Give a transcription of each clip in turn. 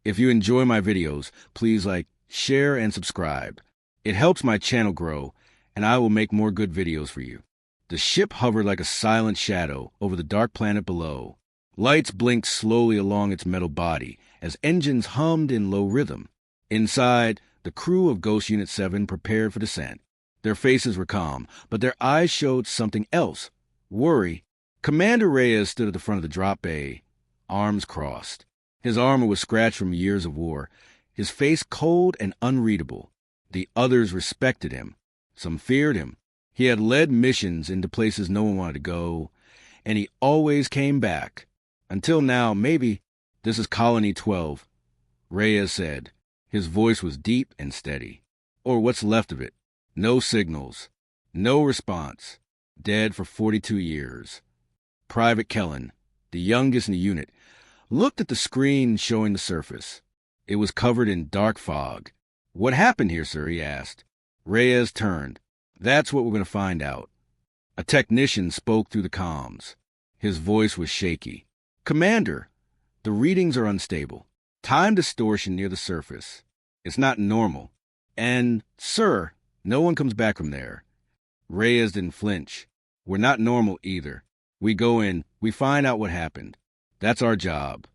If you enjoy my videos, please like, share, and subscribe. It helps my channel grow, and I will make more good videos for you. The ship hovered like a silent shadow over the dark planet below. Lights blinked slowly along its metal body as engines hummed in low rhythm. Inside, the crew of Ghost Unit 7 prepared for descent. Their faces were calm, but their eyes showed something else. Worry. Commander Reyes stood at the front of the drop bay, arms crossed. His armor was scratched from years of war, his face cold and unreadable. The others respected him. Some feared him. He had led missions into places no one wanted to go, and he always came back. Until now, maybe. This is Colony 12, Reyes said. His voice was deep and steady. Or what's left of it. No signals. No response. Dead for 42 years. Private Kellen, the youngest in the unit, looked at the screen showing the surface. It was covered in dark fog. "What happened here, sir?" he asked. Reyes turned. "That's what we're going to find out." A technician spoke through the comms. His voice was shaky. "Commander, the readings are unstable. Time distortion near the surface. It's not normal. And, sir, no one comes back from there." Reyes didn't flinch. "We're not normal either. We go in, we find out what happened. That's our job."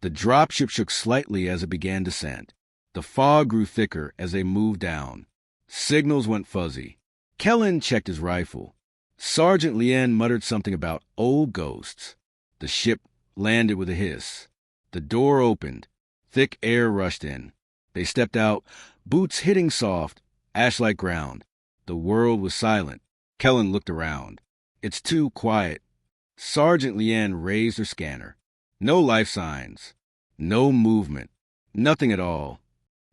The dropship shook slightly as it began descent. The fog grew thicker as they moved down. Signals went fuzzy. Kellen checked his rifle. Sergeant Lien muttered something about old ghosts. The ship landed with a hiss. The door opened. Thick air rushed in. They stepped out, boots hitting soft, ash-like ground. The world was silent. Kellen looked around. "It's too quiet." Sergeant Lien raised her scanner. No life signs. No movement. Nothing at all.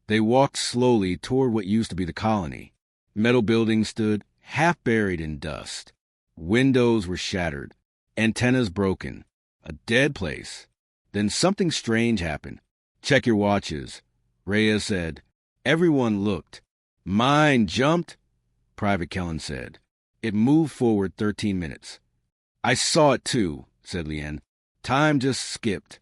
They walked slowly toward what used to be the colony. Metal buildings stood, half buried in dust. Windows were shattered. Antennas broken. A dead place. Then something strange happened. "Check your watches," Reyes said. Everyone looked. "Mine jumped," Private Kellen said. "It moved forward 13 minutes. "I saw it too," said Lien. "Time just skipped."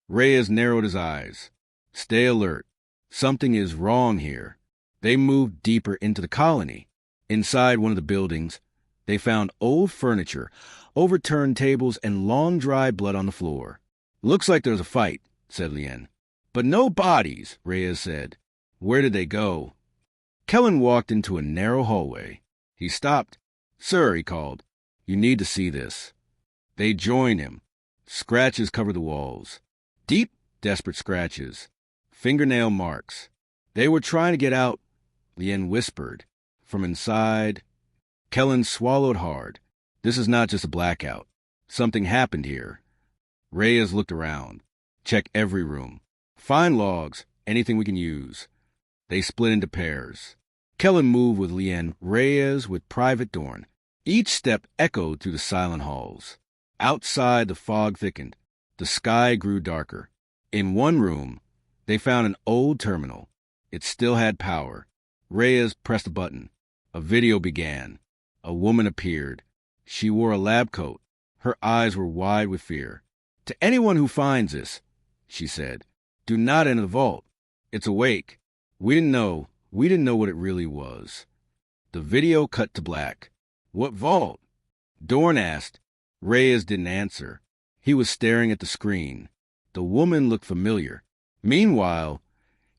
Reyes narrowed his eyes. "Stay alert. Something is wrong here." They moved deeper into the colony. Inside one of the buildings, they found old furniture, overturned tables, and long dry blood on the floor. "Looks like there was a fight," said Lien. "But no bodies," Reyes said. "Where did they go?" Kellen walked into a narrow hallway. He stopped. "Sir," he called, "you need to see this." They joined him. Scratches covered the walls. Deep, desperate scratches. Fingernail marks. "They were trying to get out," Lien whispered. "From inside." Kellen swallowed hard. "This is not just a blackout. Something happened here." Reyes looked around. "Check every room. Find logs, anything we can use." They split into pairs. Kellen moved with Lien, Reyes with Private Dorn. Each step echoed through the silent halls. Outside, the fog thickened. The sky grew darker. In one room, they found an old terminal. It still had power. Reyes pressed a button. A video began. A woman appeared. She wore a lab coat. Her eyes were wide with fear. "To anyone who finds this," she said, "do not enter the vault. It's awake. We didn't know what it really was." The video cut to black. "What vault?" Dorn asked. Reyes didn't answer. He was staring at the screen. The woman looked familiar. Meanwhile,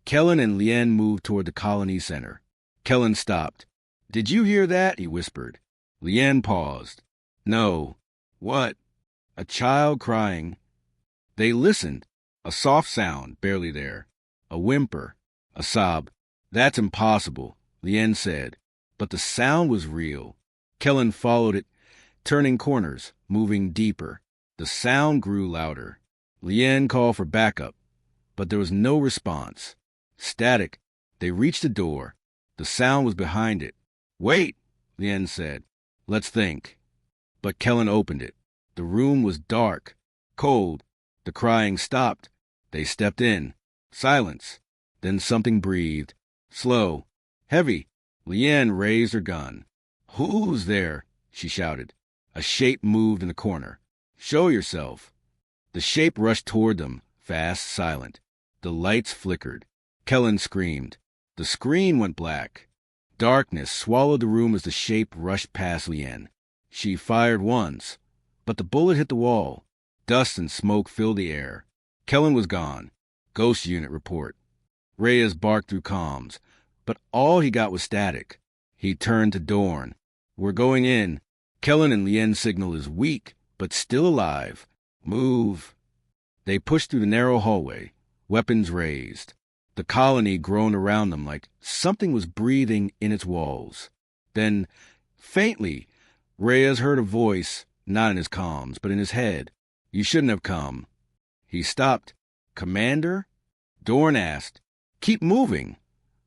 Kellen and Lien moved toward the colony center. Kellen stopped. "Did you hear that?" he whispered. Lien paused. "No." "What?" "A child crying." They listened. A soft sound, barely there. A whimper. A sob. "That's impossible," Lien said. But the sound was real. Kellen followed it, turning corners, moving deeper. The sound grew louder. Lien called for backup, but there was no response. Static. They reached the door. The sound was behind it. "Wait," Lien said. "Let's think." But Kellen opened it. The room was dark, cold. The crying stopped. They stepped in. Silence. Then something breathed. Slow. Heavy. Lien raised her gun. "Who's there?" she shouted. A shape moved in the corner. "Show yourself." The shape rushed toward them, fast, silent. The lights flickered. Kellen screamed. The screen went black. Darkness swallowed the room as the shape rushed past Lien. She fired once, but the bullet hit the wall. Dust and smoke filled the air. Kellen was gone. Ghost unit report. Reyes barked through comms, but all he got was static. He turned to Dorn. We're going in. Kellen and Lien's signal is weak, but still alive. Move. They pushed through the narrow hallway, weapons raised. The colony groaned around them like something was breathing in its walls. Then, faintly, Reyes heard a voice, not in his comms, but in his head. You shouldn't have come. He stopped. Commander? Dorn asked. Keep moving,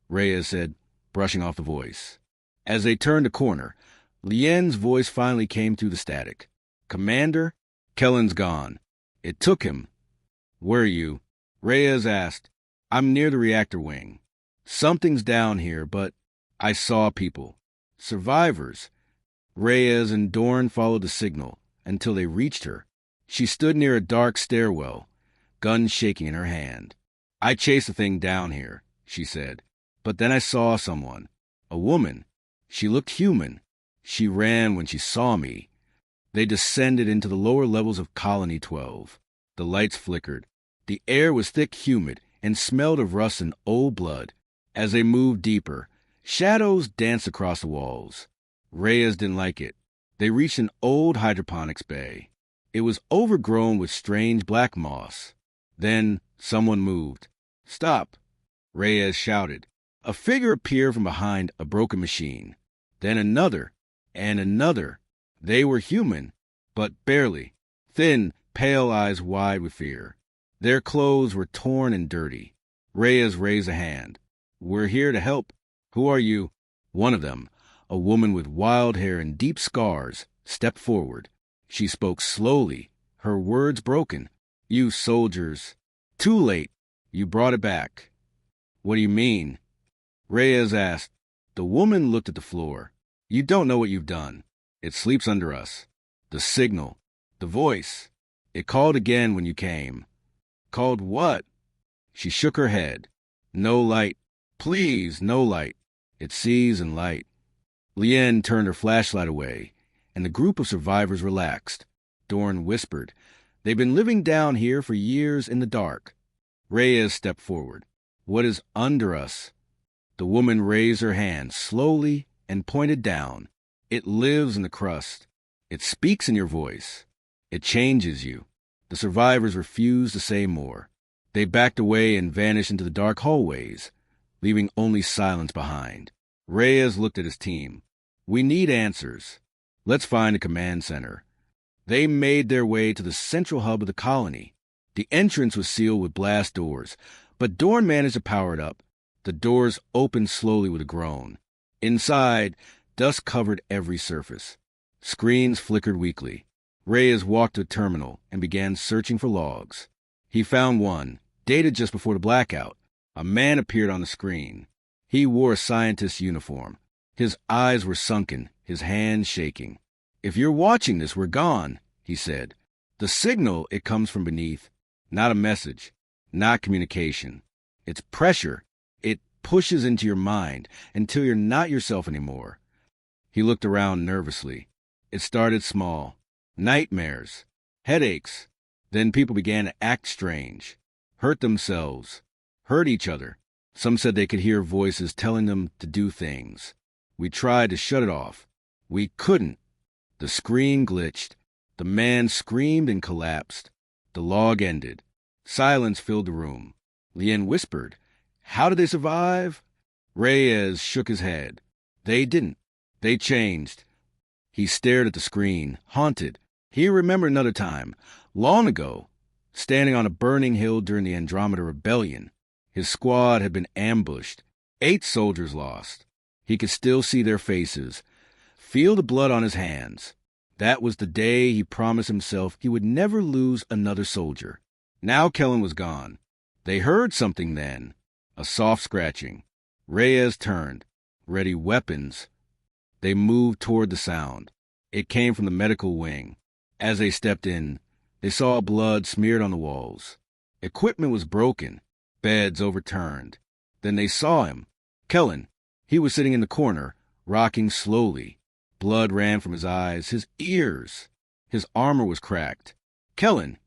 Reyes said, brushing off the voice. As they turned a corner, Lien's voice finally came through the static. Commander? Kellen's gone. It took him. Where are you? Reyes asked. I'm near the reactor wing. Something's down here, but I saw people. Survivors. Reyes and Dorn followed the signal until they reached her. She stood near a dark stairwell, gun shaking in her hand. I chased the thing down here, she said. But then I saw someone. A woman. She looked human. She ran when she saw me. They descended into the lower levels of Colony 12. The lights flickered. The air was thick, humid, and smelled of rust and old blood. As they moved deeper, shadows danced across the walls. Reyes didn't like it. They reached an old hydroponics bay. It was overgrown with strange black moss. Then someone moved. Stop, Reyes shouted. A figure appeared from behind a broken machine. Then another, and another. They were human, but barely. Thin, pale eyes wide with fear. Their clothes were torn and dirty. Reyes raised a hand. We're here to help. Who are you? One of them, a woman with wild hair and deep scars, stepped forward. She spoke slowly, her words broken. You soldiers. Too late. You brought it back. What do you mean? Reyes asked. The woman looked at the floor. You don't know what you've done. It sleeps under us. The signal. The voice. It called again when you came. Called what? She shook her head. No light. Please, no light. It sees in light. Lien turned her flashlight away, and the group of survivors relaxed. Dorn whispered. They've been living down here for years in the dark. Reyes stepped forward. What is under us? The woman raised her hand slowly and pointed down. It lives in the crust. It speaks in your voice. It changes you. The survivors refused to say more. They backed away and vanished into the dark hallways, leaving only silence behind. Reyes looked at his team. We need answers. Let's find a command center. They made their way to the central hub of the colony. The entrance was sealed with blast doors, but Dorn managed to power it up. The doors opened slowly with a groan. Inside, dust covered every surface. Screens flickered weakly. Reyes walked to a terminal and began searching for logs. He found one, dated just before the blackout. A man appeared on the screen. He wore a scientist's uniform. His eyes were sunken, his hands shaking. If you're watching this, we're gone, he said. The signal, it comes from beneath. Not a message, not communication. It's pressure. It pushes into your mind until you're not yourself anymore. He looked around nervously. It started small. Nightmares, headaches. Then people began to act strange, hurt themselves, hurt each other. Some said they could hear voices telling them to do things. We tried to shut it off. We couldn't. The screen glitched. The man screamed and collapsed. The log ended. Silence filled the room. Lien whispered, How did they survive? Reyes shook his head. They didn't. They changed. He stared at the screen, haunted. He remembered another time, long ago, standing on a burning hill during the Andromeda Rebellion. His squad had been ambushed. 8 soldiers lost. He could still see their faces, feel the blood on his hands. That was the day he promised himself he would never lose another soldier. Now Kellen was gone. They heard something then, a soft scratching. Reyes turned, ready weapons. They moved toward the sound. It came from the medical wing. As they stepped in, they saw blood smeared on the walls. Equipment was broken. Beds overturned. Then they saw him. Kellen. He was sitting in the corner, rocking slowly. Blood ran from his eyes, his ears. His armor was cracked. Kellen!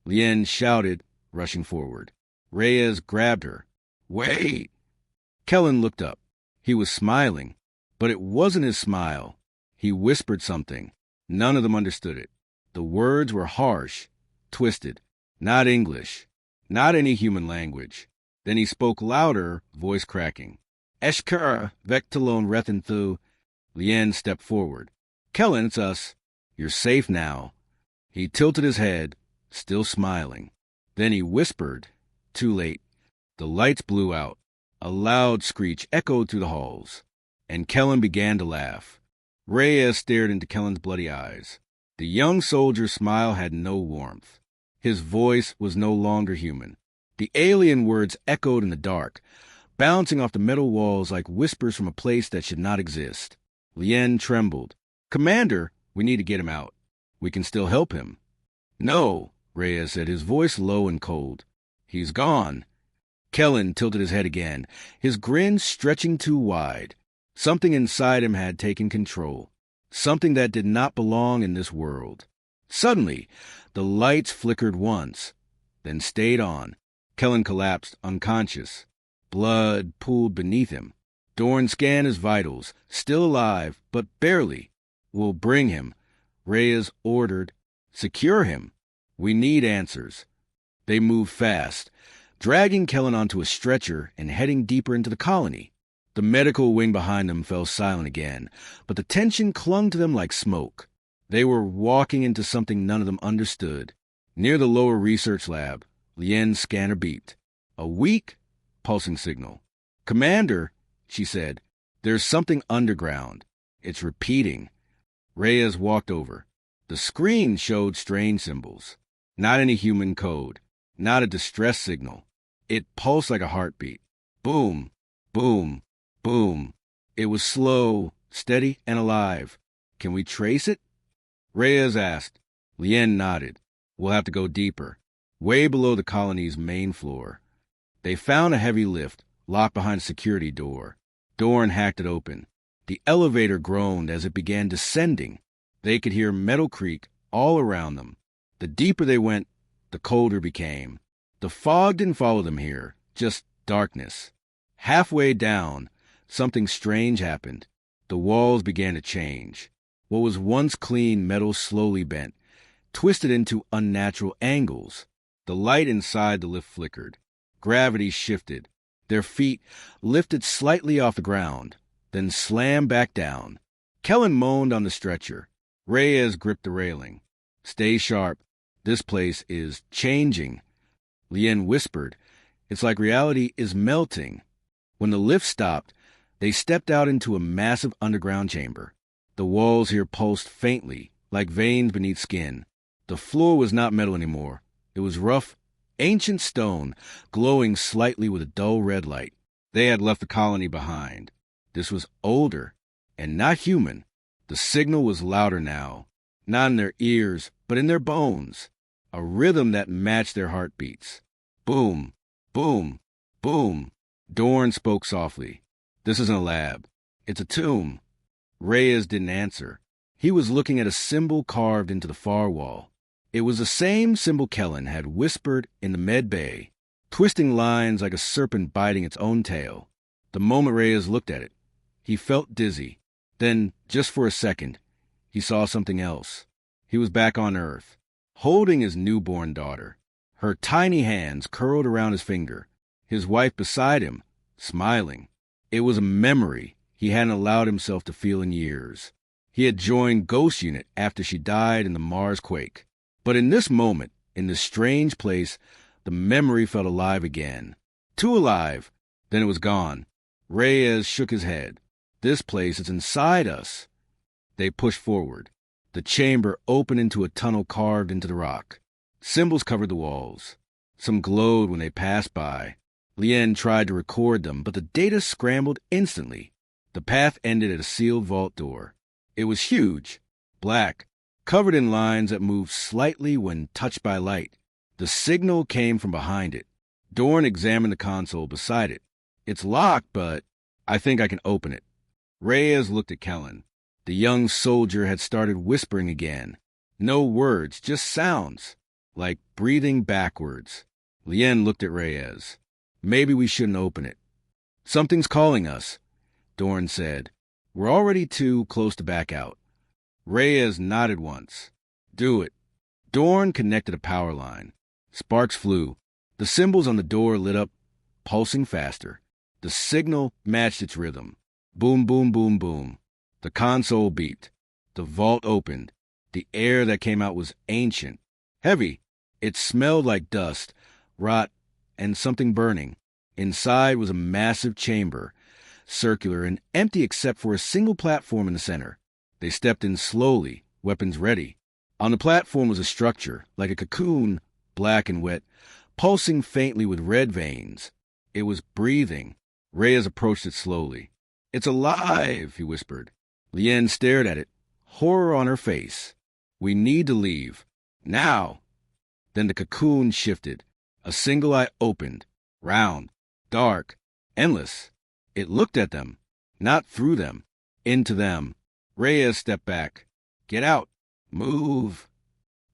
Lien shouted, rushing forward. Reyes grabbed her. Wait! Kellen looked up. He was smiling, but it wasn't his smile. He whispered something. None of them understood it. The words were harsh, twisted. Not English. Not any human language. Then he spoke louder, voice cracking. Eshkara, Vectalone Rethenthu. Lien stepped forward. Kellen, it's us. You're safe now. He tilted his head, still smiling. Then he whispered. Too late. The lights blew out. A loud screech echoed through the halls, and Kellen began to laugh. Reyes stared into Kellen's bloody eyes. The young soldier's smile had no warmth. His voice was no longer human. The alien words echoed in the dark, bouncing off the metal walls like whispers from a place that should not exist. Lien trembled. Commander, we need to get him out. We can still help him. No, Reyes said, his voice low and cold. He's gone. Kellen tilted his head again, his grin stretching too wide. Something inside him had taken control. Something that did not belong in this world. Suddenly, the lights flickered once, then stayed on. Kellen collapsed, unconscious. Blood pooled beneath him. Dorn scanned his vitals, still alive, but barely. We'll bring him. Reyes ordered. Secure him. We need answers. They moved fast, dragging Kellen onto a stretcher and heading deeper into the colony. The medical wing behind them fell silent again, but the tension clung to them like smoke. They were walking into something none of them understood. Near the lower research lab, Lien's scanner beeped. A weak, pulsing signal. Commander, she said, there's something underground. It's repeating. Reyes walked over. The screen showed strange symbols. Not any human code. Not a distress signal. It pulsed like a heartbeat. Boom, boom, boom. It was slow, steady, and alive. Can we trace it? Reyes asked. Lien nodded. We'll have to go deeper. Way below the colony's main floor. They found a heavy lift, locked behind a security door. Dorn hacked it open. The elevator groaned as it began descending. They could hear metal creak all around them. The deeper they went, the colder it became. The fog didn't follow them here, just darkness. Halfway down, something strange happened. The walls began to change. What was once clean metal slowly bent, twisted into unnatural angles. The light inside the lift flickered. Gravity shifted. Their feet lifted slightly off the ground, then slammed back down. Kellen moaned on the stretcher. Reyes gripped the railing. Stay sharp. This place is changing. Lien whispered. It's like reality is melting. When the lift stopped, they stepped out into a massive underground chamber. The walls here pulsed faintly, like veins beneath skin. The floor was not metal anymore. It was rough, ancient stone, glowing slightly with a dull red light. They had left the colony behind. This was older, and not human. The signal was louder now, not in their ears, but in their bones. A rhythm that matched their heartbeats. Boom, boom, boom. Dorn spoke softly. This isn't a lab. It's a tomb. Reyes didn't answer. He was looking at a symbol carved into the far wall. It was the same symbol Kellen had whispered in the med bay, twisting lines like a serpent biting its own tail. The moment Reyes looked at it, he felt dizzy. Then, just for a second, he saw something else. He was back on Earth, holding his newborn daughter. Her tiny hands curled around his finger. His wife beside him, smiling. It was a memory he hadn't allowed himself to feel in years. He had joined Ghost Unit after she died in the Mars quake. But in this moment, in this strange place, the memory felt alive again. Too alive. Then it was gone. Reyes shook his head. This place is inside us. They pushed forward. The chamber opened into a tunnel carved into the rock. Symbols covered the walls. Some glowed when they passed by. Lien tried to record them, but the data scrambled instantly. The path ended at a sealed vault door. It was huge, black, covered in lines that moved slightly when touched by light. The signal came from behind it. Dorn examined the console beside it. It's locked, but I think I can open it. Reyes looked at Kellen. The young soldier had started whispering again. No words, just sounds, like breathing backwards. Lien looked at Reyes. Maybe we shouldn't open it. Something's calling us, Dorn said. We're already too close to back out. Reyes nodded once. Do it. Dorn connected a power line. Sparks flew. The symbols on the door lit up, pulsing faster. The signal matched its rhythm. Boom, boom, boom, boom. The console beeped. The vault opened. The air that came out was ancient, heavy. It smelled like dust, rot, and something burning. Inside was a massive chamber, circular and empty except for a single platform in the center. They stepped in slowly, weapons ready. On the platform was a structure, like a cocoon, black and wet, pulsing faintly with red veins. It was breathing. Reyes approached it slowly. It's alive, he whispered. Lien stared at it, horror on her face. We need to leave. Now. Then the cocoon shifted. A single eye opened, round, dark, endless. It looked at them, not through them, into them. Reyes stepped back. Get out. Move.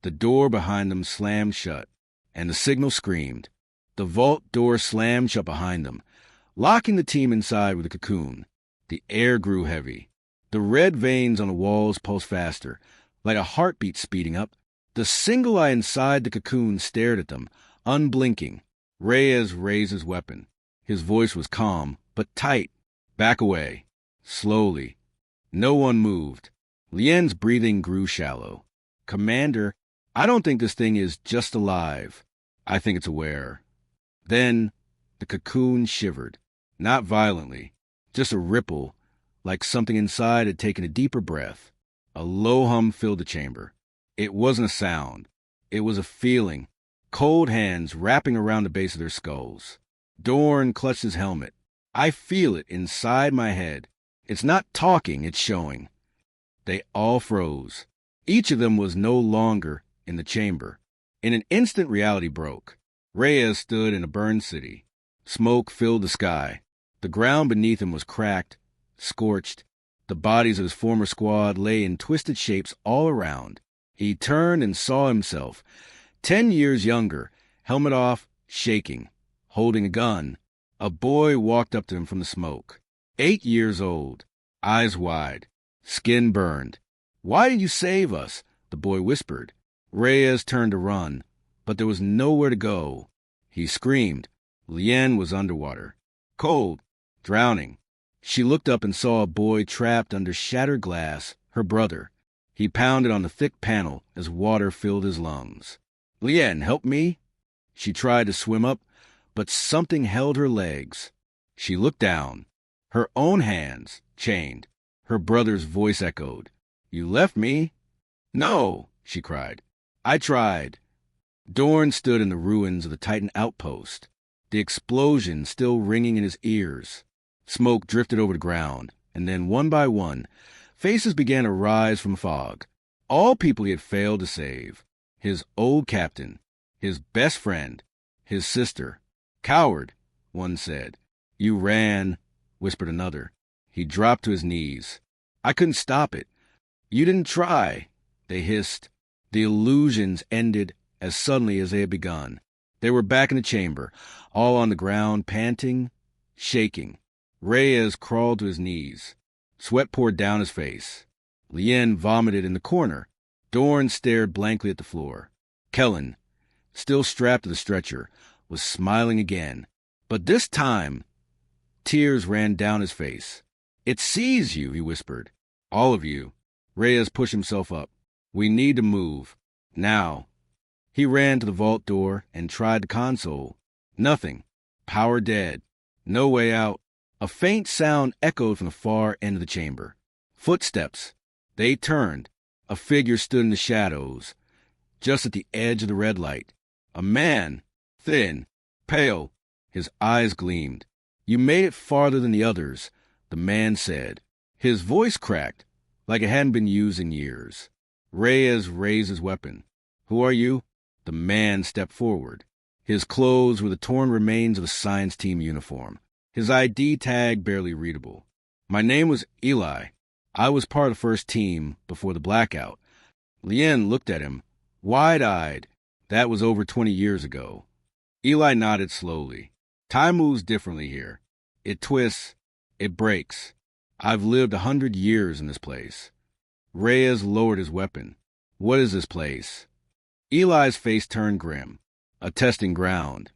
The door behind them slammed shut, and the signal screamed. The vault door slammed shut behind them, locking the team inside with the cocoon. The air grew heavy. The red veins on the walls pulsed faster, like a heartbeat speeding up. The single eye inside the cocoon stared at them, unblinking. Reyes raised his weapon. His voice was calm, but tight. Back away. Slowly. No one moved. Lien's breathing grew shallow. Commander, I don't think this thing is just alive. I think it's aware. Then the cocoon shivered. Not violently, just a ripple, like something inside had taken a deeper breath. A low hum filled the chamber. It wasn't a sound. It was a feeling. Cold hands wrapping around the base of their skulls. Dorn clutched his helmet. I feel it inside my head. It's not talking, it's showing. They all froze. Each of them was no longer in the chamber. In an instant, reality broke. Reyes stood in a burned city. Smoke filled the sky. The ground beneath him was cracked, scorched. The bodies of his former squad lay in twisted shapes all around. He turned and saw himself, 10 years younger, helmet off, shaking, holding a gun. A boy walked up to him from the smoke. 8 years old, eyes wide, skin burned. Why did you save us? The boy whispered. Reyes turned to run, but there was nowhere to go. He screamed. Lien was underwater, cold, drowning. She looked up and saw a boy trapped under shattered glass, her brother. He pounded on the thick panel as water filled his lungs. Lien, help me? She tried to swim up, but something held her legs. She looked down. Her own hands, chained. Her brother's voice echoed. You left me? No, she cried. I tried. Dorn stood in the ruins of the Titan outpost, the explosion still ringing in his ears. Smoke drifted over the ground, and then one by one, faces began to rise from fog. All people he had failed to save. His old captain, his best friend, his sister. Coward, one said. You ran, whispered another. He dropped to his knees. I couldn't stop it. You didn't try, they hissed. The illusions ended as suddenly as they had begun. They were back in the chamber, all on the ground, panting, shaking. Reyes crawled to his knees. Sweat poured down his face. Lien vomited in the corner. Dorn stared blankly at the floor. Kellen, still strapped to the stretcher, was smiling again. But this time, tears ran down his face. It sees you, he whispered. All of you. Reyes pushed himself up. We need to move. Now. He ran to the vault door and tried the console. Nothing. Power dead. No way out. A faint sound echoed from the far end of the chamber. Footsteps. They turned. A figure stood in the shadows, just at the edge of the red light. A man, thin, pale. His eyes gleamed. You made it farther than the others, the man said. His voice cracked, like it hadn't been used in years. Reyes raised his weapon. Who are you? The man stepped forward. His clothes were the torn remains of a science team uniform. His ID tag barely readable. My name was Eli. I was part of the first team before the blackout. Lien looked at him, wide-eyed. That was over 20 years ago. Eli nodded slowly. Time moves differently here. It twists. It breaks. I've lived 100 years in this place. Reyes lowered his weapon. What is this place? Eli's face turned grim. A testing ground.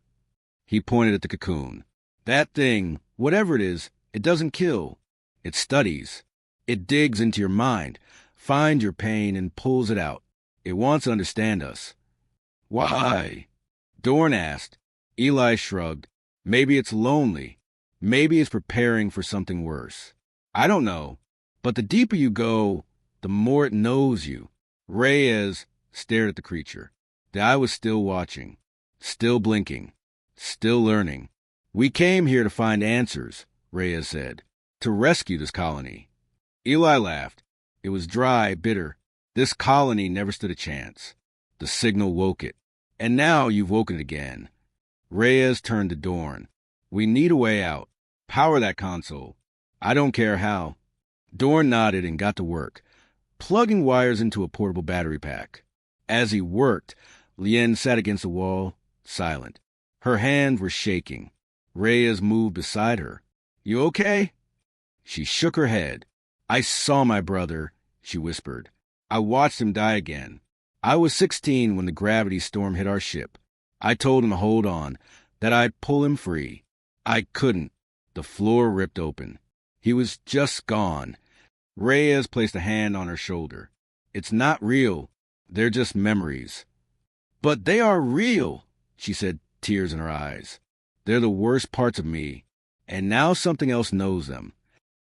He pointed at the cocoon. That thing, whatever it is, it doesn't kill. It studies. It digs into your mind, finds your pain, and pulls it out. It wants to understand us. Why? Dorn asked. Eli shrugged. Maybe it's lonely. Maybe it's preparing for something worse. I don't know. But the deeper you go, the more it knows you. Reyes stared at the creature. The eye was still watching, still blinking, still learning. We came here to find answers, Reyes said, to rescue this colony. Eli laughed. It was dry, bitter. This colony never stood a chance. The signal woke it. And now you've woken it again. Reyes turned to Dorn. We need a way out. Power that console. I don't care how. Dorn nodded and got to work, plugging wires into a portable battery pack. As he worked, Lien sat against the wall, silent. Her hands were shaking. Reyes moved beside her. You okay? She shook her head. I saw my brother, she whispered. I watched him die again. I was 16 when the gravity storm hit our ship. I told him to hold on, that I'd pull him free. I couldn't. The floor ripped open. He was just gone. Reyes placed a hand on her shoulder. It's not real. They're just memories. But they are real, she said, tears in her eyes. They're the worst parts of me, and now something else knows them.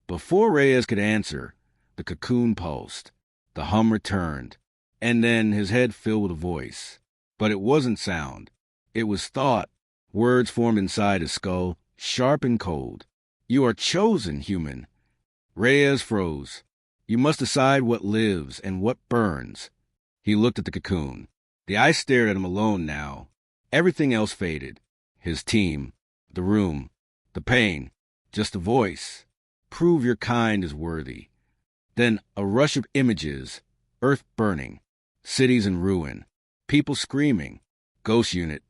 Before Reyes could answer, the cocoon pulsed. The hum returned, and then his head filled with a voice. But it wasn't sound. It was thought. Words formed inside his skull, sharp and cold. You are chosen, human. Reyes froze. You must decide what lives and what burns. He looked at the cocoon. The eye stared at him alone now. Everything else faded. His team, the room, the pain, just a voice. Prove your kind is worthy. Then a rush of images, earth burning, cities in ruin, people screaming, ghost unit,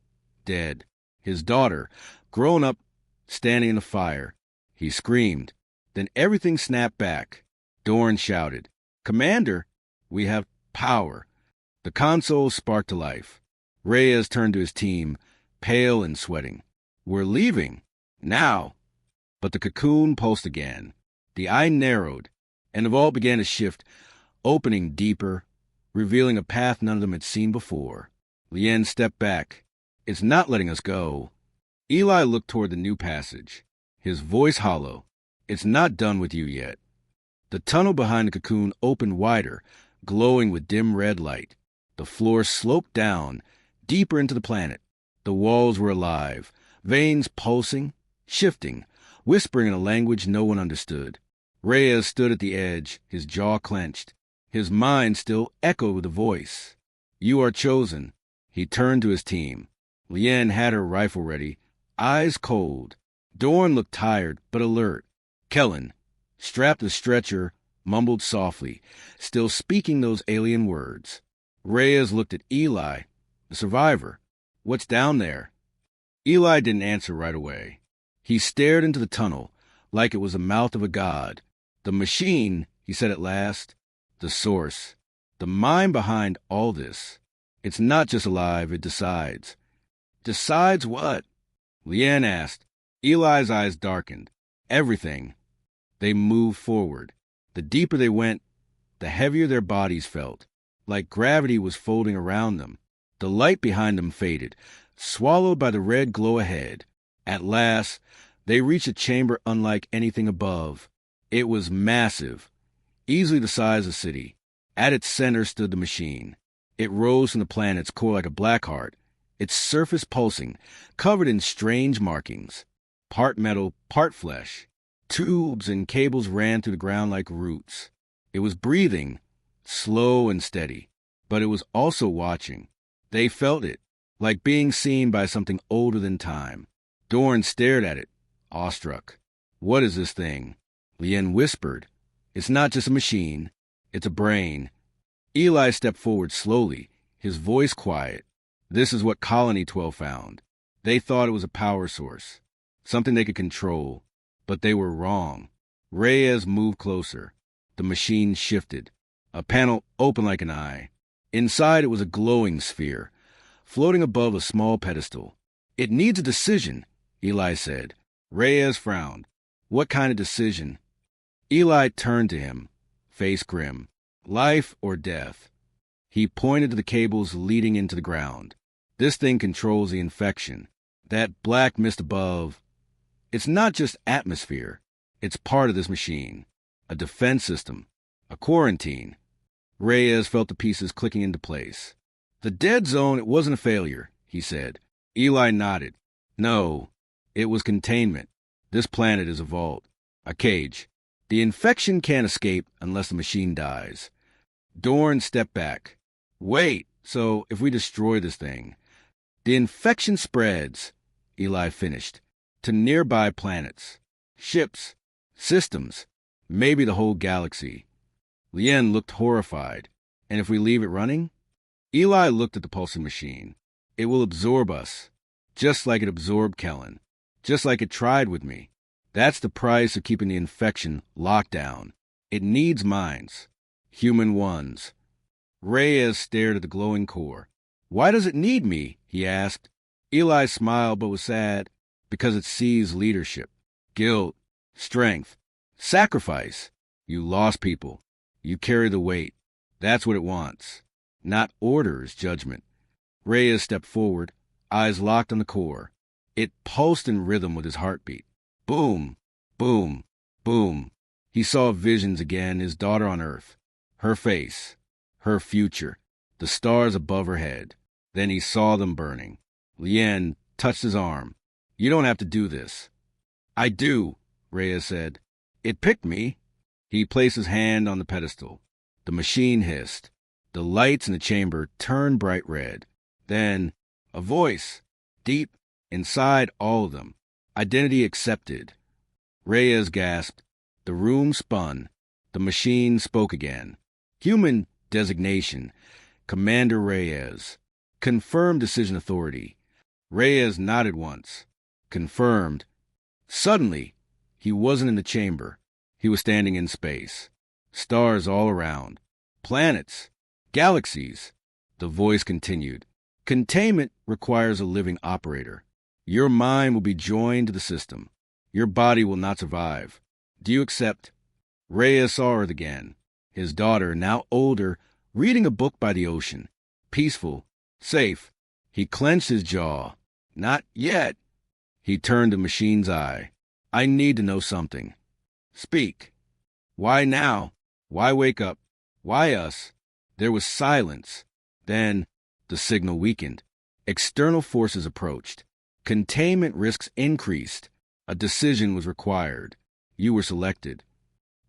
dead. His daughter, grown up, standing in the fire. He screamed. Then everything snapped back. Dorn shouted, Commander, we have power. The console sparked to life. Reyes turned to his team, pale and sweating. We're leaving. Now. But the cocoon pulsed again. The eye narrowed, and the vault began to shift, opening deeper, revealing a path none of them had seen before. Lien stepped back. It's not letting us go. Eli looked toward the new passage, his voice hollow. It's not done with you yet. The tunnel behind the cocoon opened wider, glowing with dim red light. The floor sloped down, deeper into the planet. The walls were alive, veins pulsing, shifting, whispering in a language no one understood. Reyes stood at the edge, his jaw clenched. His mind still echoed with the voice. You are chosen. He turned to his team. Lien had her rifle ready, eyes cold. Dorn looked tired but alert. Kellen, strapped to the stretcher, mumbled softly, still speaking those alien words. Reyes looked at Eli, the survivor. What's down there? Eli didn't answer right away. He stared into the tunnel, like it was the mouth of a god. The machine, he said at last, the source, the mind behind all this. It's not just alive, it decides. Decides what? Lien asked. Eli's eyes darkened. Everything. They moved forward. The deeper they went, the heavier their bodies felt, like gravity was folding around them. The light behind them faded, swallowed by the red glow ahead. At last, they reached a chamber unlike anything above. It was massive, easily the size of a city. At its center stood the machine. It rose from the planet's core like a black heart, its surface pulsing, covered in strange markings. Part metal, part flesh. Tubes and cables ran through the ground like roots. It was breathing, slow and steady, but it was also watching. They felt it. like being seen by something older than time. Dorn stared at it, awestruck. What is this thing? Lien whispered. It's not just a machine. It's a brain. Eli stepped forward slowly, his voice quiet. This is what Colony 12 found. They thought it was a power source, something they could control, but they were wrong. Reyes moved closer. The machine shifted. A panel opened like an eye. Inside it was a glowing sphere, floating above a small pedestal. It needs a decision, Eli said. Reyes frowned. What kind of decision? Eli turned to him, face grim. Life or death? He pointed to the cables leading into the ground. This thing controls the infection. That black mist above. It's not just atmosphere. It's part of this machine. A defense system. A quarantine. Reyes felt the pieces clicking into place. The dead zone, it wasn't a failure, he said. Eli nodded. No, it was containment. This planet is a vault. A cage. The infection can't escape unless the machine dies. Dorn stepped back. Wait, so if we destroy this thing, the infection spreads, Eli finished, to nearby planets, ships, systems, maybe the whole galaxy. Lien looked horrified. And if we leave it running? Eli looked at the pulsing machine. It will absorb us, just like it absorbed Kellen, just like it tried with me. That's the price of keeping the infection locked down. It needs minds, human ones. Reyes stared at the glowing core. Why does it need me? He asked. Eli smiled but was sad. Because it sees leadership, guilt, strength, sacrifice. You lost people. You carry the weight. That's what it wants. Not orders, judgment. Reyes stepped forward, eyes locked on the core. It pulsed in rhythm with his heartbeat. Boom, boom, boom. He saw visions again, his daughter on Earth. Her face, her future, the stars above her head. Then he saw them burning. Lien touched his arm. You don't have to do this. I do, Reyes said. It picked me. He placed his hand on the pedestal. The machine hissed. The lights in the chamber turned bright red. Then, a voice, deep inside all of them. Identity accepted. Reyes gasped. The room spun. The machine spoke again. Human designation. Commander Reyes. Confirmed decision authority. Reyes nodded once. Confirmed. Suddenly, he wasn't in the chamber. He was standing in space. Stars all around. Planets. Galaxies. The voice continued. Containment requires a living operator. Your mind will be joined to the system. Your body will not survive. Do you accept? Reyes saw her again. His daughter, now older, reading a book by the ocean. Peaceful. Safe. He clenched his jaw. Not yet. He turned to Machine's eye. I need to know something. Speak. Why now? Why wake up? Why us? There was silence. Then the signal weakened. External forces approached. Containment risks increased. A decision was required. You were selected.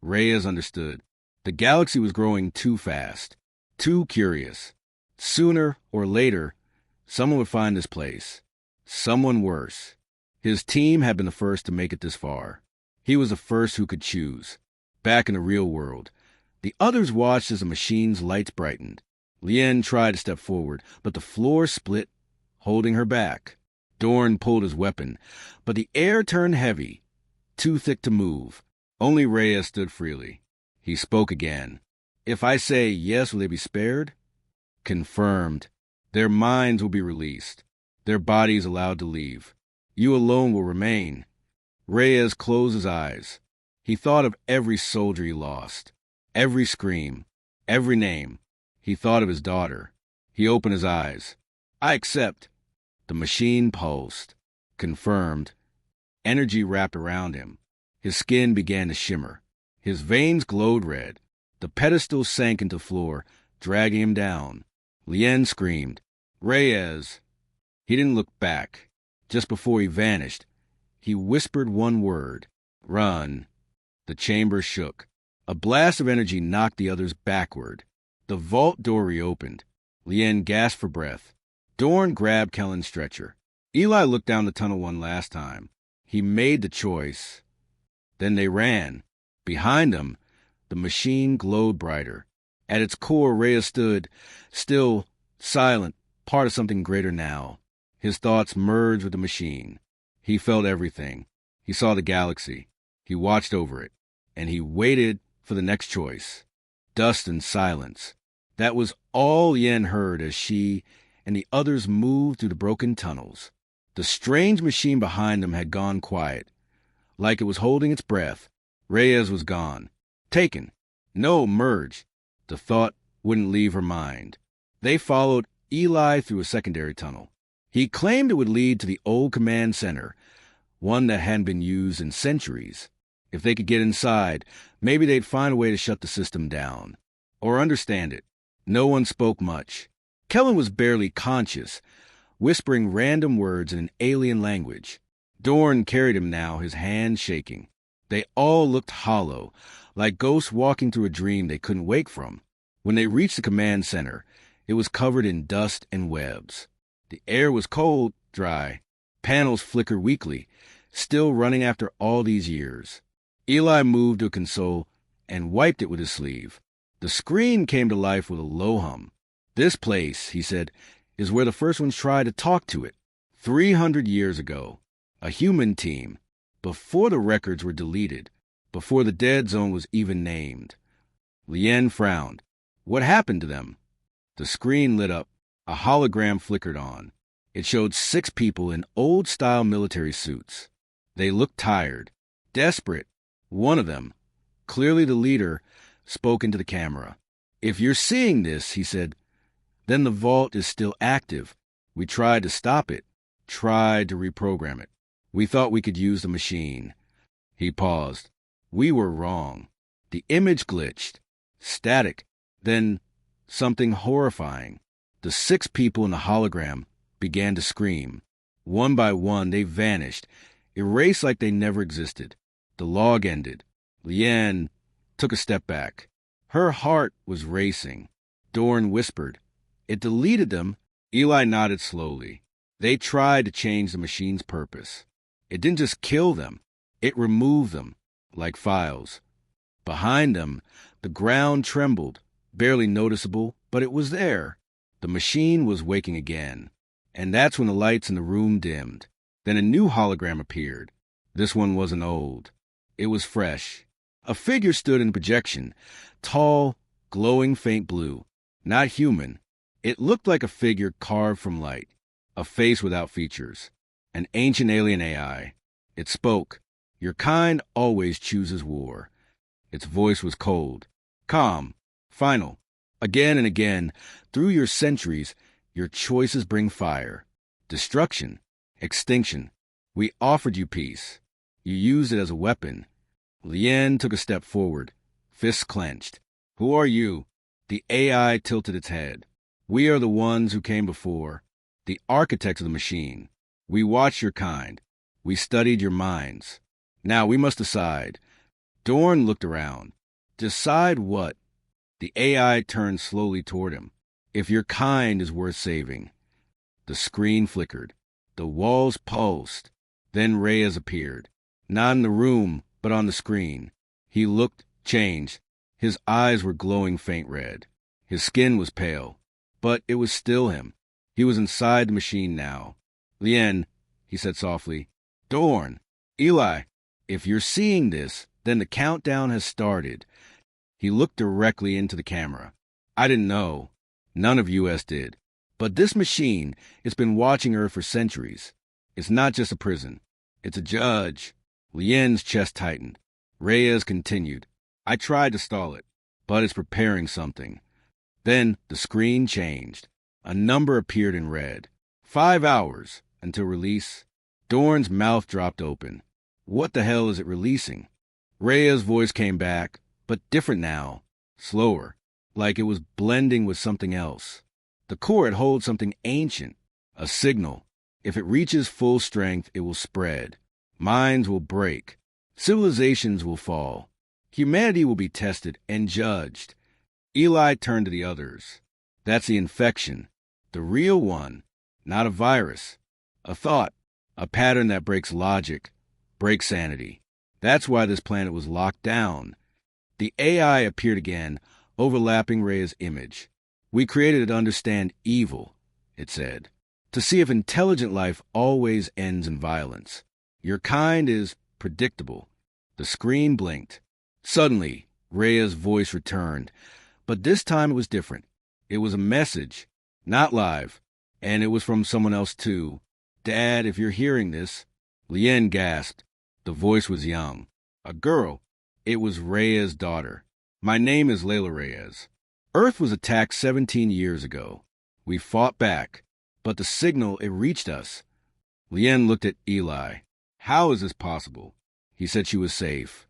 Reyes understood. The galaxy was growing too fast. Too curious. Sooner or later, someone would find this place. Someone worse. His team had been the first to make it this far. He was the first who could choose. Back in the real world, the others watched as the machine's lights brightened. Lien tried to step forward, but the floor split, holding her back. Dorn pulled his weapon, but the air turned heavy, too thick to move. Only Reyes stood freely. He spoke again. If I say yes, will they be spared? Confirmed. Their minds will be released. Their bodies allowed to leave. You alone will remain. Reyes closed his eyes. He thought of every soldier he lost, every scream, every name. He thought of his daughter. He opened his eyes. I accept. The machine pulsed. Confirmed. Energy wrapped around him. His skin began to shimmer. His veins glowed red. The pedestal sank into the floor, dragging him down. Lien screamed, Reyes! He didn't look back. Just before he vanished, he whispered one word, run. The chamber shook. A blast of energy knocked the others backward. The vault door reopened. Lien gasped for breath. Dorn grabbed Kellen's stretcher. Eli looked down the tunnel one last time. He made the choice. Then they ran. Behind them, the machine glowed brighter. At its core, Reyes stood, still, silent, part of something greater now. His thoughts merged with the machine. He felt everything. He saw the galaxy. He watched over it. And he waited for the next choice. Dust and silence. That was all Yen heard as she and the others moved through the broken tunnels. The strange machine behind them had gone quiet. Like it was holding its breath. Reyes was gone. Taken. No, merged. The thought wouldn't leave her mind. They followed Eli through a secondary tunnel. He claimed it would lead to the old command center, one that hadn't been used in centuries. If they could get inside, maybe they'd find a way to shut the system down. Or understand it. No one spoke much. Kellen was barely conscious, whispering random words in an alien language. Dorn carried him now, his hand shaking. They all looked hollow, like ghosts walking through a dream they couldn't wake from. When they reached the command center, it was covered in dust and webs. The air was cold, dry. Panels flickered weakly, still running after all these years. Eli moved to a console and wiped it with his sleeve. The screen came to life with a low hum. This place, he said, is where the first ones tried to talk to it. 300 years ago. A human team. Before the records were deleted. Before the dead zone was even named. Lien frowned. What happened to them? The screen lit up. A hologram flickered on. It showed 6 people in old-style military suits. They looked tired, desperate. One of them, clearly the leader, spoke into the camera. If you're seeing this, he said, then the vault is still active. We tried to stop it, tried to reprogram it. We thought we could use the machine. He paused. We were wrong. The image glitched. Static. Then something horrifying. The 6 people in the hologram began to scream. One by one, they vanished, erased like they never existed. The log ended. Lien took a step back. Her heart was racing. Dorn whispered, "It deleted them." Eli nodded slowly. They tried to change the machine's purpose. It didn't just kill them. It removed them, like files. Behind them, the ground trembled, barely noticeable, but it was there. The machine was waking again. And that's when the lights in the room dimmed. Then a new hologram appeared. This one wasn't old. It was fresh. A figure stood in the projection, tall, glowing faint blue. Not human. It looked like a figure carved from light. A face without features. An ancient alien AI. It spoke. Your kind always chooses war. Its voice was cold, calm, final. Again and again, through your centuries, your choices bring fire, destruction, extinction. We offered you peace. You used it as a weapon. Lien took a step forward, fists clenched. Who are you? The AI tilted its head. We are the ones who came before, the architects of the machine. We watched your kind. We studied your minds. Now we must decide. Dorn looked around. Decide what? The AI turned slowly toward him. If your kind is worth saving. The screen flickered. The walls pulsed. Then Reyes appeared. Not in the room, but on the screen. He looked, changed. His eyes were glowing faint red. His skin was pale. But it was still him. He was inside the machine now. Lien, he said softly. Dorn. Eli. If you're seeing this, then the countdown has started. He looked directly into the camera. I didn't know. None of US did. But this machine, it's been watching Earth for centuries. It's not just a prison. It's a judge. Lien's chest tightened. Reyes continued. I tried to stall it, but it's preparing something. Then the screen changed. A number appeared in red. 5 hours until release. Dorn's mouth dropped open. What the hell is it releasing? Reyes' voice came back, but different now. Slower. Like it was blending with something else. The core had holds something ancient. A signal. If it reaches full strength, it will spread. Minds will break. Civilizations will fall. Humanity will be tested and judged. Eli turned to the others. That's the infection. The real one. not a virus. A thought, a pattern that breaks logic, breaks sanity. That's why this planet was locked down. The AI appeared again, overlapping Reyes' image. We created it to understand evil, it said, to see if intelligent life always ends in violence. Your kind is predictable. The screen blinked. Suddenly, Reyes' voice returned, but this time it was different. It was a message, not live, and it was from someone else too. Dad, if you're hearing this. Lien gasped. The voice was young. A girl. It was Reyes' daughter. My name is Layla Reyes. Earth was attacked 17 years ago. We fought back, but the signal, it reached us. Lien looked at Eli. How is this possible? He said she was safe.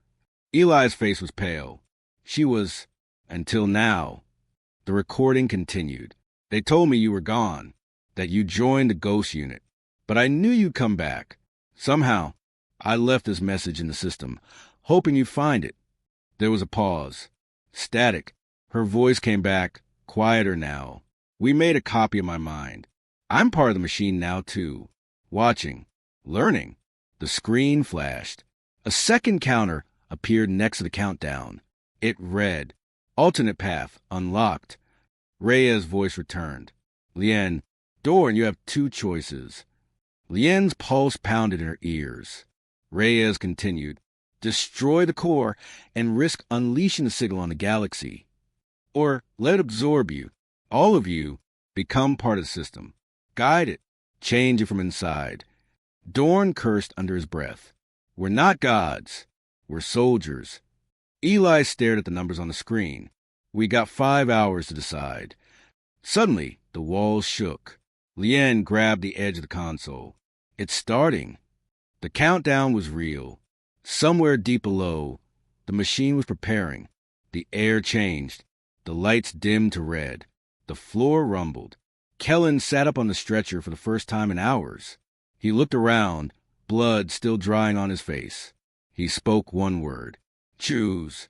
Eli's face was pale. She was, until now. The recording continued. They told me you were gone, that you joined the ghost unit. But I knew you'd come back. Somehow, I left this message in the system, hoping you'd find it. There was a pause. Static. Her voice came back, quieter now. We made a copy of my mind. I'm part of the machine now, too. Watching. Learning. The screen flashed. A second counter appeared next to the countdown. It read, alternate path, unlocked. Reyes' voice returned. Lien, Dorn, you have two choices. Lien's pulse pounded in her ears. Reyes continued, destroy the core and risk unleashing the signal on the galaxy. Or let it absorb you. All of you become part of the system. Guide it. Change it from inside. Dorn cursed under his breath. We're not gods. We're soldiers. Eli stared at the numbers on the screen. We got 5 hours to decide. Suddenly, the walls shook. Lien grabbed the edge of the console. It's starting. The countdown was real. Somewhere deep below, the machine was preparing. The air changed. The lights dimmed to red. The floor rumbled. Kellen sat up on the stretcher for the first time in hours. He looked around, blood still drying on his face. He spoke one word. Choose.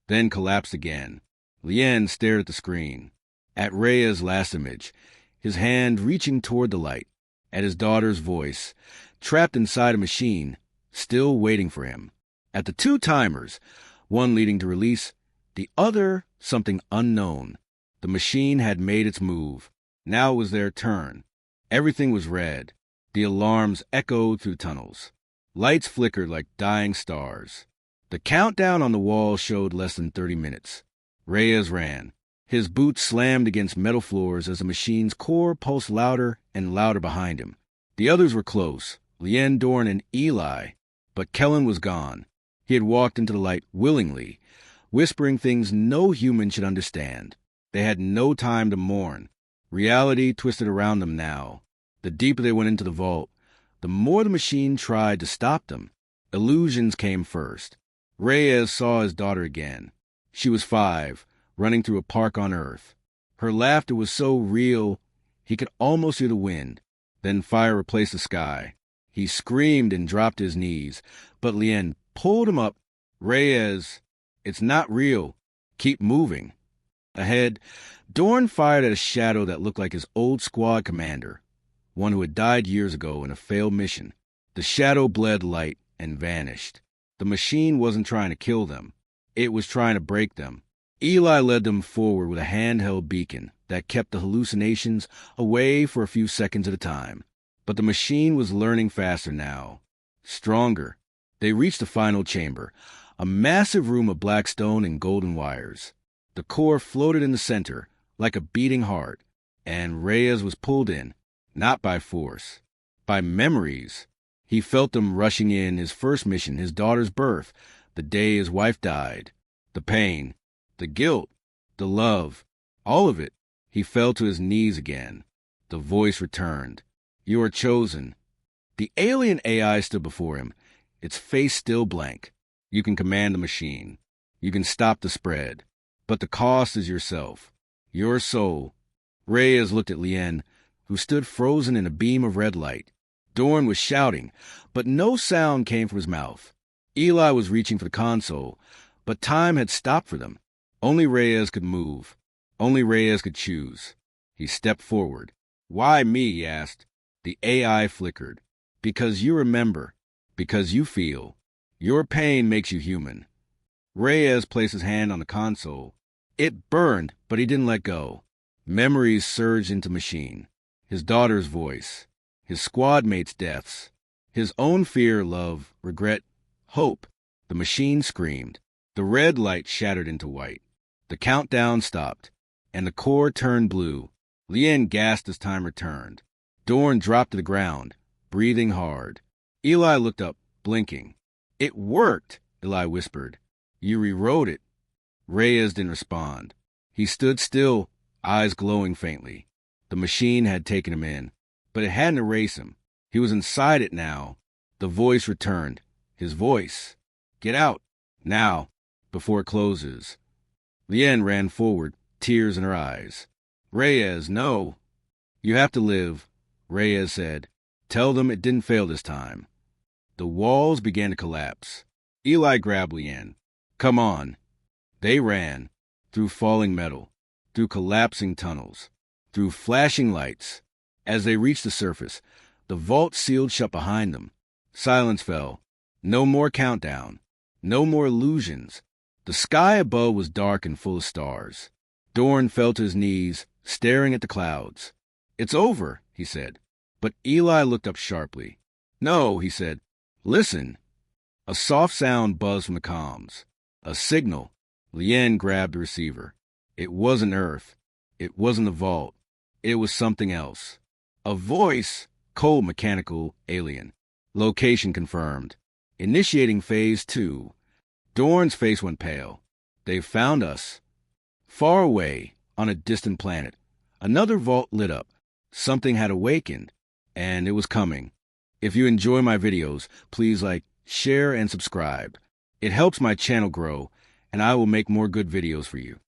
Then collapsed again. Lien stared at the screen. At Reyes' last image, his hand reaching toward the light. At his daughter's voice, trapped inside a machine, still waiting for him. At the two timers, one leading to release, the other something unknown. The machine had made its move. Now it was their turn. Everything was red. The alarms echoed through tunnels. Lights flickered like dying stars. The countdown on the wall showed less than 30 minutes. Reyes ran. His boots slammed against metal floors as the machine's core pulsed louder and louder behind him. The others were close, Lien, Dorn, and Eli. But Kellen was gone. He had walked into the light willingly, whispering things no human should understand. They had no time to mourn. Reality twisted around them now. The deeper they went into the vault, the more the machine tried to stop them. Illusions came first. Reyes saw his daughter again. She was 5, running through a park on Earth. Her laughter was so real, he could almost hear the wind. Then fire replaced the sky. He screamed and dropped to his knees, but Lien pulled him up. Reyes, it's not real. Keep moving. Ahead, Dorn fired at a shadow that looked like his old squad commander, one who had died years ago in a failed mission. The shadow bled light and vanished. The machine wasn't trying to kill them. It was trying to break them. Eli led them forward with a handheld beacon that kept the hallucinations away for a few seconds at a time. But the machine was learning faster now. Stronger. They reached the final chamber, a massive room of black stone and golden wires. The core floated in the center, like a beating heart, and Reyes was pulled in, not by force, by memories. He felt them rushing in, his first mission, his daughter's birth, the day his wife died, the pain, the guilt, the love, all of it. He fell to his knees again. The voice returned. You are chosen. The alien AI stood before him, its face still blank. You can command the machine. You can stop the spread. But the cost is yourself, your soul. Reyes looked at Lien, who stood frozen in a beam of red light. Dorn was shouting, but no sound came from his mouth. Eli was reaching for the console, but time had stopped for them. Only Reyes could move. Only Reyes could choose. He stepped forward. Why me? He asked. The AI flickered. Because you remember. Because you feel. Your pain makes you human. Reyes placed his hand on the console. It burned, but he didn't let go. Memories surged into machine. His daughter's voice. His squad mates' deaths. His own fear, love, regret, hope. The machine screamed. The red light shattered into white. The countdown stopped, and the core turned blue. Lien gasped as time returned. Dorn dropped to the ground, breathing hard. Eli looked up, blinking. It worked, Eli whispered. You rewrote it. Reyes didn't respond. He stood still, eyes glowing faintly. The machine had taken him in, but it hadn't erased him. He was inside it now. The voice returned. His voice. Get out. Now. Before it closes. Lien ran forward, tears in her eyes. Reyes, no. You have to live, Reyes said. Tell them it didn't fail this time. The walls began to collapse. Eli grabbed Lien. Come on. They ran, through falling metal, through collapsing tunnels, through flashing lights. As they reached the surface, the vault sealed shut behind them. Silence fell. No more countdown. No more illusions. The sky above was dark and full of stars. Dorn fell to his knees, staring at the clouds. It's over, he said. But Eli looked up sharply. No, he said. Listen. A soft sound buzzed from the comms. A signal. Lien grabbed the receiver. It wasn't Earth. It wasn't the vault. It was something else. A voice, cold, mechanical, alien. Location confirmed. Initiating phase 2. Dorn's face went pale. They've found us. Far away, on a distant planet, another vault lit up. Something had awakened, and it was coming. If you enjoy my videos, please like, share, and subscribe. It helps my channel grow, and I will make more good videos for you.